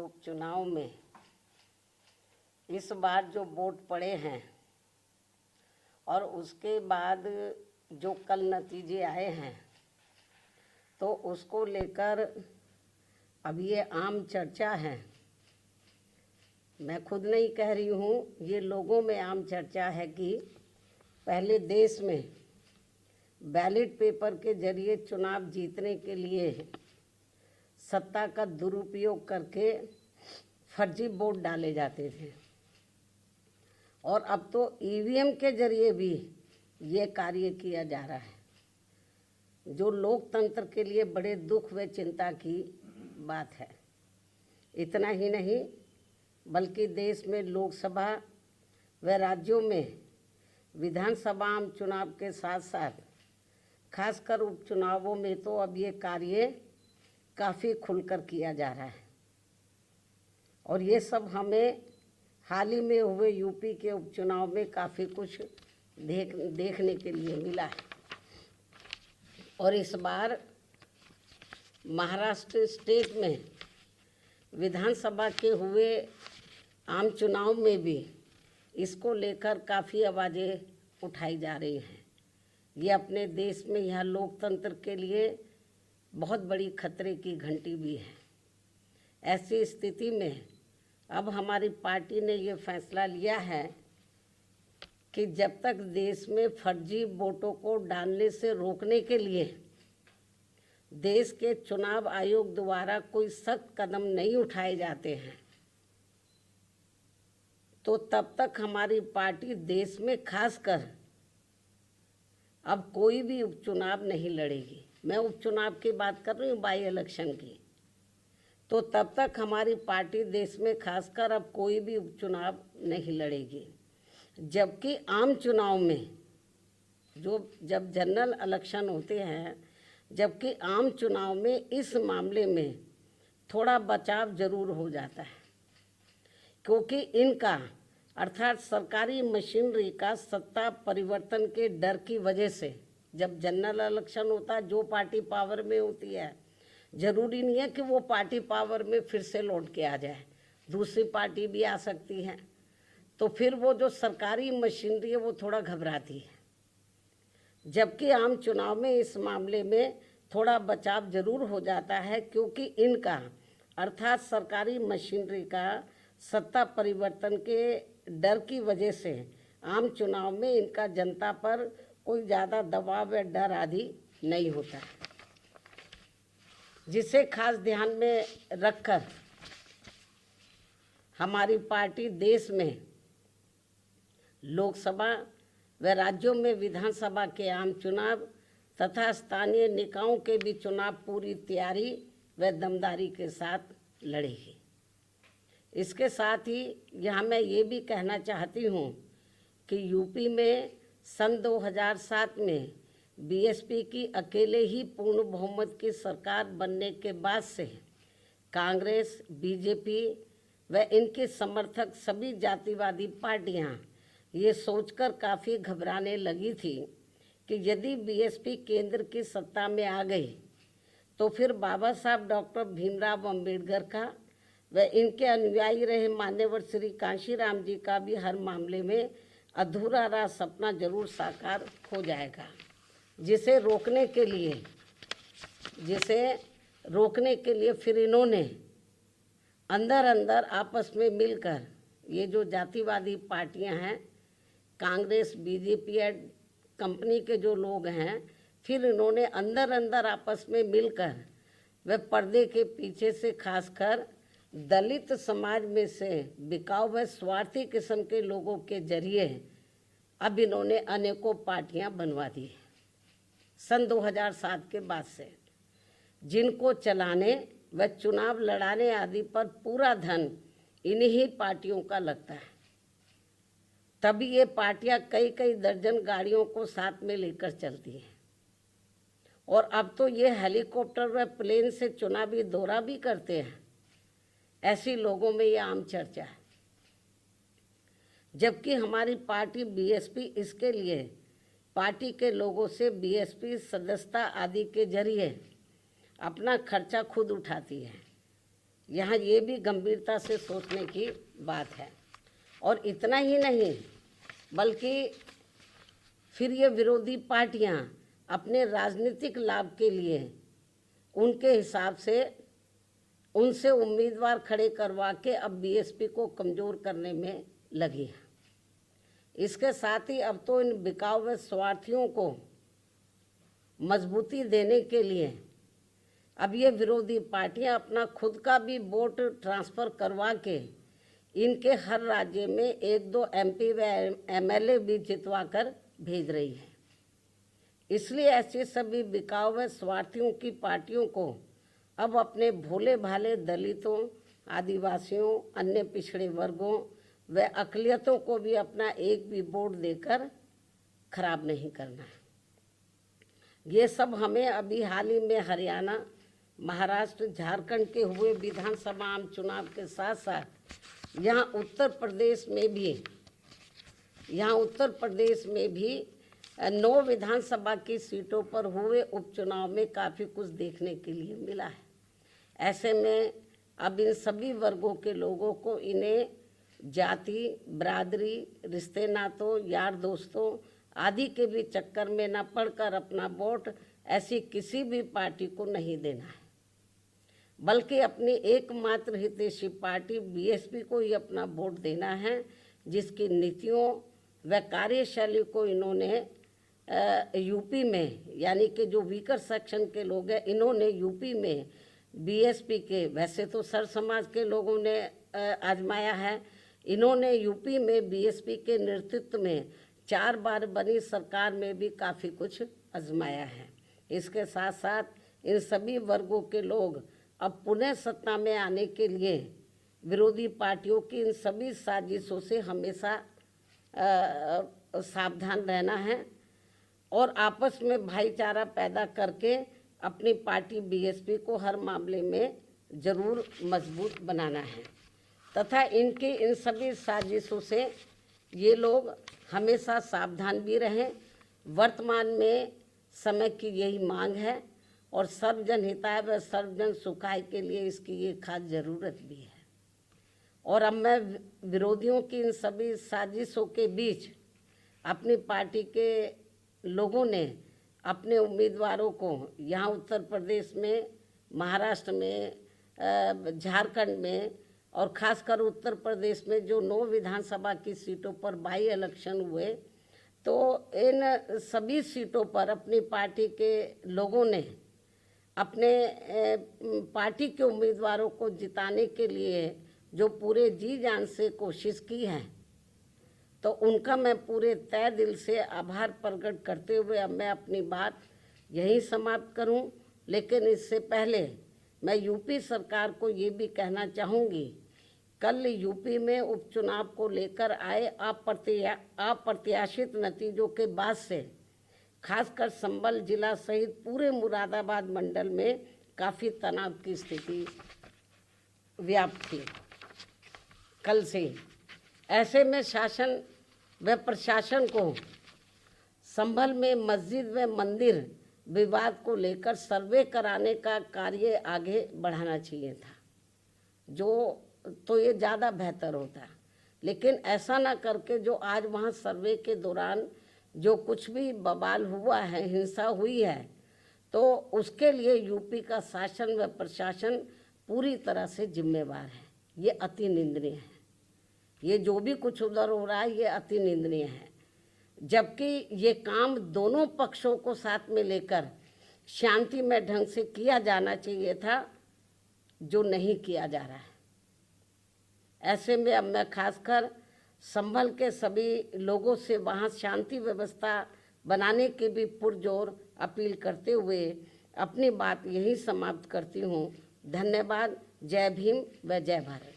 उपचुनाव में इस बार जो वोट पड़े हैं और उसके बाद जो कल नतीजे आए हैं, तो उसको लेकर अब ये आम चर्चा है। मैं खुद नहीं कह रही हूँ, ये लोगों में आम चर्चा है कि पहले देश में बैलेट पेपर के जरिए चुनाव जीतने के लिए सत्ता का दुरुपयोग करके फर्जी वोट डाले जाते थे, और अब तो ईवीएम के जरिए भी ये कार्य किया जा रहा है, जो लोकतंत्र के लिए बड़े दुख व चिंता की बात है। इतना ही नहीं, बल्कि देश में लोकसभा व राज्यों में विधानसभा आम चुनाव के साथ साथ खासकर उपचुनावों में तो अब ये कार्य काफ़ी खुलकर किया जा रहा है। और ये सब हमें हाल ही में हुए यूपी के उपचुनाव में काफ़ी कुछ देखने के लिए मिला है। और इस बार महाराष्ट्र स्टेट में विधानसभा के हुए आम चुनाव में भी इसको लेकर काफ़ी आवाज़ें उठाई जा रही हैं। ये अपने देश में यह लोकतंत्र के लिए बहुत बड़ी खतरे की घंटी भी है। ऐसी स्थिति में अब हमारी पार्टी ने ये फैसला लिया है कि जब तक देश में फर्जी वोटों को डालने से रोकने के लिए देश के चुनाव आयोग द्वारा कोई सख्त कदम नहीं उठाए जाते हैं, तो तब तक हमारी पार्टी देश में खासकर अब कोई भी उपचुनाव नहीं लड़ेगी। मैं उपचुनाव की बात कर रही हूँ, बाई इलेक्शन की। तो तब तक हमारी पार्टी देश में खासकर अब कोई भी उपचुनाव नहीं लड़ेगी। जबकि आम चुनाव में जब जनरल इलेक्शन होते हैं, जबकि आम चुनाव में इस मामले में थोड़ा बचाव जरूर हो जाता है, क्योंकि इनका अर्थात सरकारी मशीनरी का सत्ता परिवर्तन के डर की वजह से जब जनरल इलेक्शन होता है, जो पार्टी पावर में होती है, ज़रूरी नहीं है कि वो पार्टी पावर में फिर से लौट के आ जाए, दूसरी पार्टी भी आ सकती है। तो फिर वो जो सरकारी मशीनरी है वो थोड़ा घबराती है। जबकि आम चुनाव में इस मामले में थोड़ा बचाव जरूर हो जाता है, क्योंकि इनका अर्थात सरकारी मशीनरी का सत्ता परिवर्तन के डर की वजह से आम चुनाव में इनका जनता पर कोई ज़्यादा दबाव या डर आदि नहीं होता है, जिसे खास ध्यान में रखकर हमारी पार्टी देश में लोकसभा व राज्यों में विधानसभा के आम चुनाव तथा स्थानीय निकायों के भी चुनाव पूरी तैयारी व दमदारी के साथ लड़ेगी। इसके साथ ही यहाँ मैं ये भी कहना चाहती हूँ कि यूपी में सन 2007 में बीएसपी की अकेले ही पूर्ण बहुमत की सरकार बनने के बाद से कांग्रेस, बीजेपी व इनके समर्थक सभी जातिवादी पार्टियाँ ये सोचकर काफ़ी घबराने लगी थी कि यदि बीएसपी केंद्र की सत्ता में आ गई तो फिर बाबा साहब डॉक्टर भीमराव अंबेडकर का व इनके अनुयायी रहे मान्यवर श्री कांशीराम जी का भी हर मामले में अधूरा रहा सपना जरूर साकार हो जाएगा, जिसे रोकने के लिए फिर इन्होंने अंदर अंदर आपस में मिलकर ये जो जातिवादी पार्टियां हैं, कांग्रेस, बीजेपी और कंपनी के जो लोग हैं, फिर इन्होंने अंदर अंदर आपस में मिलकर व पर्दे के पीछे से खासकर दलित समाज में से बिकाऊ व स्वार्थी किस्म के लोगों के जरिए अब इन्होंने अनेकों पार्टियां बनवा दी सन 2007 के बाद से, जिनको चलाने व चुनाव लड़ाने आदि पर पूरा धन इन्हीं पार्टियों का लगता है। तभी ये पार्टियां कई कई दर्जन गाड़ियों को साथ में लेकर चलती हैं, और अब तो ये हेलीकॉप्टर व प्लेन से चुनावी दौरा भी करते हैं। ऐसी लोगों में ये आम चर्चा है। जबकि हमारी पार्टी बीएसपी इसके लिए पार्टी के लोगों से बीएसपी सदस्यता आदि के जरिए अपना खर्चा खुद उठाती है। यहाँ ये भी गंभीरता से सोचने की बात है। और इतना ही नहीं, बल्कि फिर ये विरोधी पार्टियाँ अपने राजनीतिक लाभ के लिए उनके हिसाब से उनसे उम्मीदवार खड़े करवा के अब बीएसपी को कमज़ोर करने में लगी हैं। इसके साथ ही अब तो इन बिकाऊ व स्वार्थियों को मजबूती देने के लिए अब ये विरोधी पार्टियां अपना खुद का भी वोट ट्रांसफ़र करवा के इनके हर राज्य में 1-2 एमपी व एमएलए भी जितवा कर भेज रही है। इसलिए ऐसे सभी बिकाऊ व स्वार्थियों की पार्टियों को अब अपने भोले भाले दलितों, आदिवासियों, अन्य पिछड़े वर्गों व अक़लियतों को भी अपना एक भी वोट देकर खराब नहीं करना है। ये सब हमें अभी हाल ही में हरियाणा, महाराष्ट्र, झारखंड के हुए विधानसभा आम चुनाव के साथ साथ यहाँ उत्तर प्रदेश में भी 9 विधानसभा की सीटों पर हुए उपचुनाव में काफ़ी कुछ देखने के लिए मिला है। ऐसे में अब इन सभी वर्गों के लोगों को इन्हें जाति, बरादरी, रिश्ते नातों, यार दोस्तों आदि के भी चक्कर में न पड़कर अपना वोट ऐसी किसी भी पार्टी को नहीं देना है, बल्कि अपनी एकमात्र हितैषी पार्टी बीएसपी को ही अपना वोट देना है, जिसकी नीतियों व कार्यशैली को इन्होंने यूपी में, यानी कि जो वीकर सेक्शन के लोग हैं, इन्होंने यूपी में बीएसपी के, वैसे तो सर समाज के लोगों ने आजमाया है, इन्होंने यूपी में बीएसपी के नेतृत्व में 4 बार बनी सरकार में भी काफ़ी कुछ आजमाया है। इसके साथ साथ इन सभी वर्गों के लोग अब पुनः सत्ता में आने के लिए विरोधी पार्टियों की इन सभी साजिशों से हमेशा सावधान रहना है और आपस में भाईचारा पैदा करके अपनी पार्टी बीएसपी को हर मामले में ज़रूर मजबूत बनाना है तथा इनकी इन सभी साजिशों से ये लोग हमेशा सावधान भी रहें। वर्तमान में समय की यही मांग है और सर्वजन हिताय व सर्वजन सुखाय के लिए इसकी ये खास ज़रूरत भी है। और अब मैं विरोधियों की इन सभी साजिशों के बीच अपनी पार्टी के लोगों ने अपने उम्मीदवारों को यहाँ उत्तर प्रदेश में, महाराष्ट्र में, झारखंड में और ख़ासकर उत्तर प्रदेश में जो 9 विधानसभा की सीटों पर बाई इलेक्शन हुए, तो इन सभी सीटों पर अपनी पार्टी के लोगों ने अपने पार्टी के उम्मीदवारों को जिताने के लिए जो पूरे जी जान से कोशिश की है, तो उनका मैं पूरे तय दिल से आभार प्रकट करते हुए अब मैं अपनी बात यहीं समाप्त करूं। लेकिन इससे पहले मैं यूपी सरकार को ये भी कहना चाहूँगी, कल यूपी में उपचुनाव को लेकर आए अप्रत्याशित नतीजों के बाद से खासकर संभल जिला सहित पूरे मुरादाबाद मंडल में काफ़ी तनाव की स्थिति व्याप्त थी कल से ही। ऐसे में शासन व प्रशासन को संभल में मस्जिद व मंदिर विवाद को लेकर सर्वे कराने का कार्य आगे बढ़ाना चाहिए था, जो तो ये ज़्यादा बेहतर होता। लेकिन ऐसा ना करके जो आज वहाँ सर्वे के दौरान जो कुछ भी बवाल हुआ है, हिंसा हुई है, तो उसके लिए यूपी का शासन व प्रशासन पूरी तरह से जिम्मेवार है। ये अति निंदनीय है। ये जो भी कुछ उधर हो रहा है ये अति निंदनीय है, जबकि ये काम दोनों पक्षों को साथ में लेकर शांतिमय ढंग से किया जाना चाहिए था, जो नहीं किया जा रहा है। ऐसे में अब मैं खासकर संभल के सभी लोगों से वहाँ शांति व्यवस्था बनाने की भी पुरजोर अपील करते हुए अपनी बात यहीं समाप्त करती हूँ। धन्यवाद। जय भीम व जय भारत।